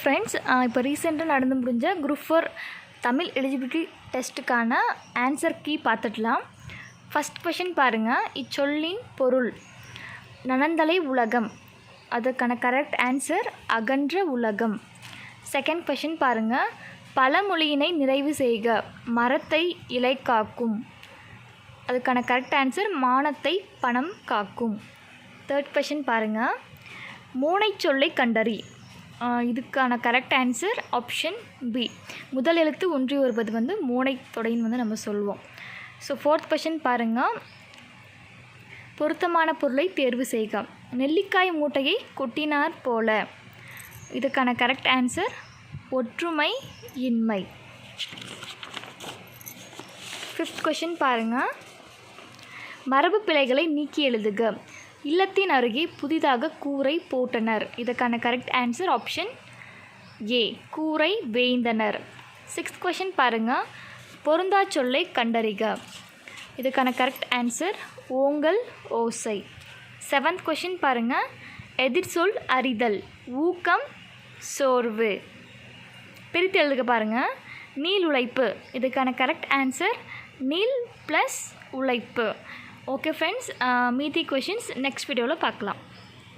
Friends, இப்போ ரீசெண்டாக நடந்து முடிஞ்ச குரூப் 4 தமிழ் எலிஜிபிலிட்டி டெஸ்ட்டுக்கான ஆன்சர் கீ பார்த்துடலாம். ஃபஸ்ட் கொஷின் பாருங்கள். இச்சொல்லின் பொருள் நனந்தலை உலகம். அதுக்கான கரெக்ட் ஆன்சர் அகன்ற உலகம். செகண்ட் கொஷின் பாருங்கள். பழமொழியினை நிறைவு செய்க. மரத்தை இலை காக்கும். அதுக்கான கரெக்ட் ஆன்சர் மானத்தை பணம் காக்கும். தேர்ட் கொஷின் பாருங்கள். மூனைச் சொல்லை கண்டறி. இதுக்கான கரெக்ட் ஆன்சர் ஆப்ஷன் பி. முதல் எழுத்து ஒன்றி வருவது மூனை தொடைன்னு நம்ம சொல்லுவோம். ஸோ ஃபோர்த் கொஷின் பாருங்கள். பொருத்தமான பொருளை தேர்வு செய்க. நெல்லிக்காய் மூட்டையை கொட்டினார் போல. இதுக்கான கரெக்ட் ஆன்சர் ஒற்றுமை இன்மை. ஃபிஃப்த் கொஷின் பாருங்கள். மரபு பிழைகளை நீக்கி எழுதுக. இல்லத்தின் அருகே புதிதாக கூரை போட்டனர். இதுக்கான கரெக்ட் ஆன்சர் ஆப்ஷன் ஏ. கூரை வேய்ந்தனர். சிக்ஸ்த் கொஷின் பாருங்கள். பொருந்தா சொல்லை கண்டறிக. இதுக்கான கரெக்ட் ஆன்சர் ஓங்கல் ஓசை. செவன்த் கொஷின் பாருங்கள். எதிர்சொல் அறிதல். ஊக்கம் சோர்வு. பிரித்து எழுதுக பாருங்கள். நீள் உழைப்பு. இதுக்கான கரெக்ட் ஆன்சர் நீள் ப்ளஸ் உழைப்பு. ஓகே ஃப்ரெண்ட்ஸ், மீதி கொஷின்ஸ் நெக்ஸ்ட் வீடியோவில் பார்க்கலாம்.